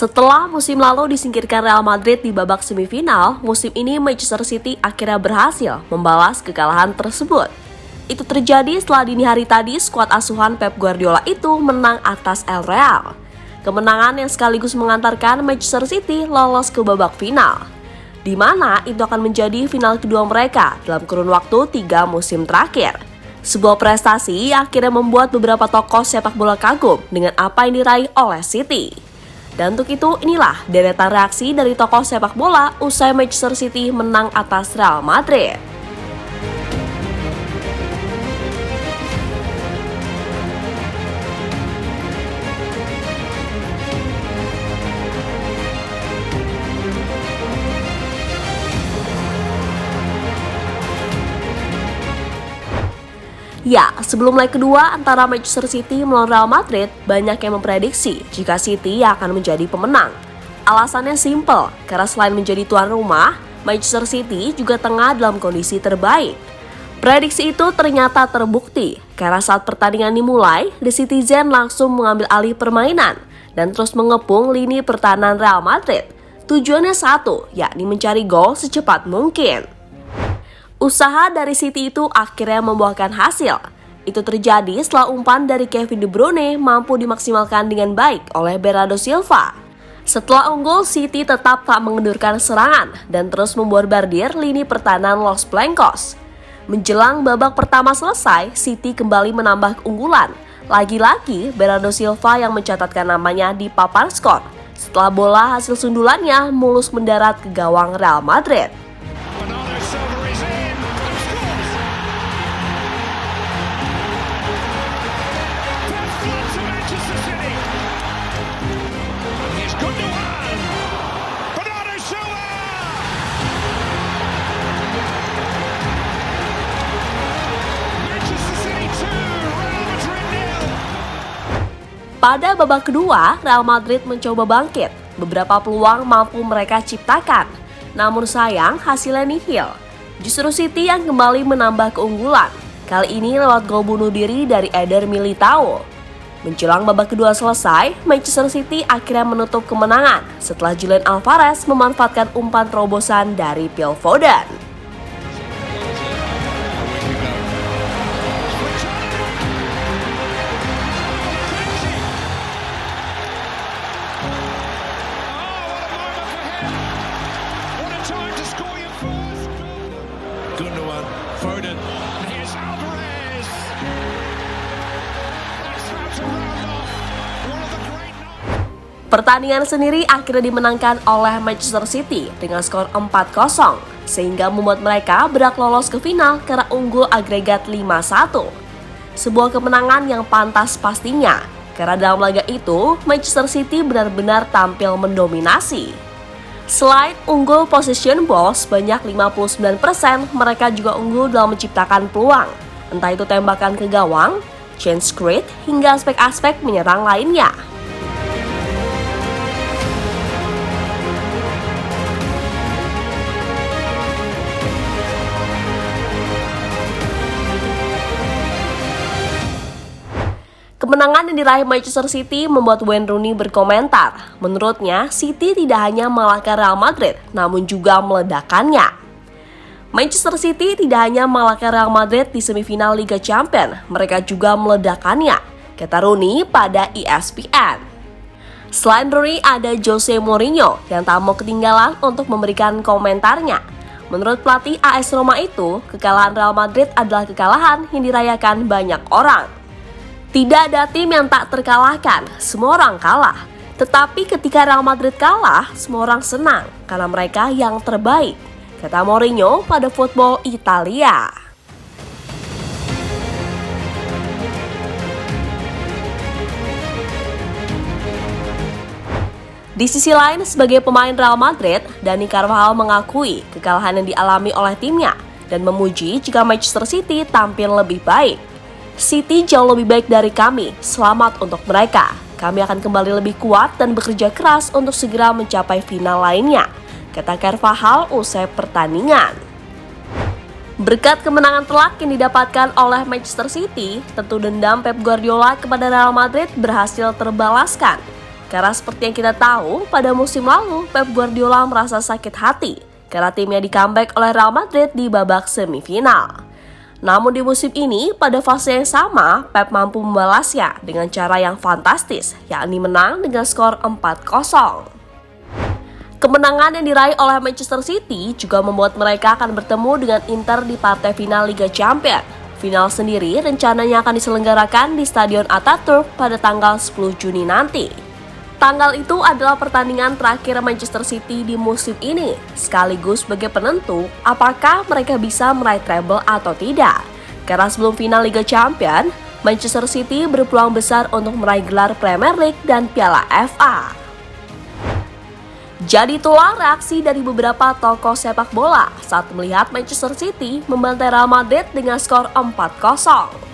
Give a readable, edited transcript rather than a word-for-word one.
Setelah musim lalu disingkirkan Real Madrid di babak semifinal, musim ini Manchester City akhirnya berhasil membalas kekalahan tersebut. Itu terjadi setelah dini hari tadi skuad asuhan Pep Guardiola itu menang atas El Real. Kemenangan yang sekaligus mengantarkan Manchester City lolos ke babak final, di mana itu akan menjadi final kedua mereka dalam kurun waktu 3 musim terakhir. Sebuah prestasi yang akhirnya membuat beberapa tokoh sepak bola kagum dengan apa yang diraih oleh City. Dan untuk itu, inilah deretan reaksi dari tokoh sepak bola usai Manchester City menang atas Real Madrid. Ya, sebelum leg kedua antara Manchester City melawan Real Madrid, banyak yang memprediksi jika City akan menjadi pemenang. Alasannya simpel, karena selain menjadi tuan rumah, Manchester City juga tengah dalam kondisi terbaik. Prediksi itu ternyata terbukti, karena saat pertandingan dimulai, The Citizen langsung mengambil alih permainan dan terus mengepung lini pertahanan Real Madrid. Tujuannya satu, yakni mencari gol secepat mungkin. Usaha dari City itu akhirnya membuahkan hasil. Itu terjadi setelah umpan dari Kevin De Bruyne mampu dimaksimalkan dengan baik oleh Bernardo Silva. Setelah unggul, City tetap tak mengendurkan serangan dan terus memborbardir lini pertahanan Los Blancos. Menjelang babak pertama selesai, City kembali menambah keunggulan. Lagi-lagi Bernardo Silva yang mencatatkan namanya di papan skor setelah bola hasil sundulannya mulus mendarat ke gawang Real Madrid. Pada babak kedua, Real Madrid mencoba bangkit. Beberapa peluang mampu mereka ciptakan. Namun sayang, hasilnya nihil. Justru City yang kembali menambah keunggulan. Kali ini lewat gol bunuh diri dari Eder Militao. Menjelang babak kedua selesai, Manchester City akhirnya menutup kemenangan setelah Julian Alvarez memanfaatkan umpan terobosan dari Phil Foden. Gundogan, Foden, here's Alvarez. That's how to round off one of the great nights. Pertandingan sendiri akhirnya dimenangkan oleh Manchester City dengan skor 4-0, sehingga membuat mereka berhak lolos ke final karena unggul agregat 5-1. Sebuah kemenangan yang pantas pastinya, karena dalam laga itu Manchester City benar-benar tampil mendominasi. Selain unggul possession ball sebanyak 59%, mereka juga unggul dalam menciptakan peluang, entah itu tembakan ke gawang, chance create, hingga aspek-aspek menyerang lainnya. Kemenangan yang diraih Manchester City membuat Wayne Rooney berkomentar. Menurutnya, City tidak hanya mengalahkan Real Madrid, namun juga meledakkannya. Manchester City tidak hanya mengalahkan Real Madrid di semifinal Liga Champions, mereka juga meledakkannya, kata Rooney pada ESPN. Selain Rooney, ada Jose Mourinho yang tak mau ketinggalan untuk memberikan komentarnya. Menurut pelatih AS Roma itu, kekalahan Real Madrid adalah kekalahan yang dirayakan banyak orang. Tidak ada tim yang tak terkalahkan, semua orang kalah. Tetapi ketika Real Madrid kalah, semua orang senang karena mereka yang terbaik, kata Mourinho pada Football Italia. Di sisi lain, sebagai pemain Real Madrid, Dani Carvajal mengakui kekalahan yang dialami oleh timnya dan memuji jika Manchester City tampil lebih baik. City jauh lebih baik dari kami, selamat untuk mereka. Kami akan kembali lebih kuat dan bekerja keras untuk segera mencapai final lainnya, kata Carvajal usai pertandingan. Berkat kemenangan telak yang didapatkan oleh Manchester City, tentu dendam Pep Guardiola kepada Real Madrid berhasil terbalaskan. Karena seperti yang kita tahu, pada musim lalu Pep Guardiola merasa sakit hati karena timnya di-comeback oleh Real Madrid di babak semifinal. Namun di musim ini, pada fase yang sama, Pep mampu membalasnya dengan cara yang fantastis, yakni menang dengan skor 4-0. Kemenangan yang diraih oleh Manchester City juga membuat mereka akan bertemu dengan Inter di partai final Liga Champions. Final sendiri rencananya akan diselenggarakan di Stadion Ataturk pada tanggal 10 Juni nanti. Tanggal itu adalah pertandingan terakhir Manchester City di musim ini, sekaligus sebagai penentu apakah mereka bisa meraih treble atau tidak. Karena sebelum final Liga Champions, Manchester City berpeluang besar untuk meraih gelar Premier League dan Piala FA. Jadi itulah reaksi dari beberapa tokoh sepak bola saat melihat Manchester City membantai Real Madrid dengan skor 4-0.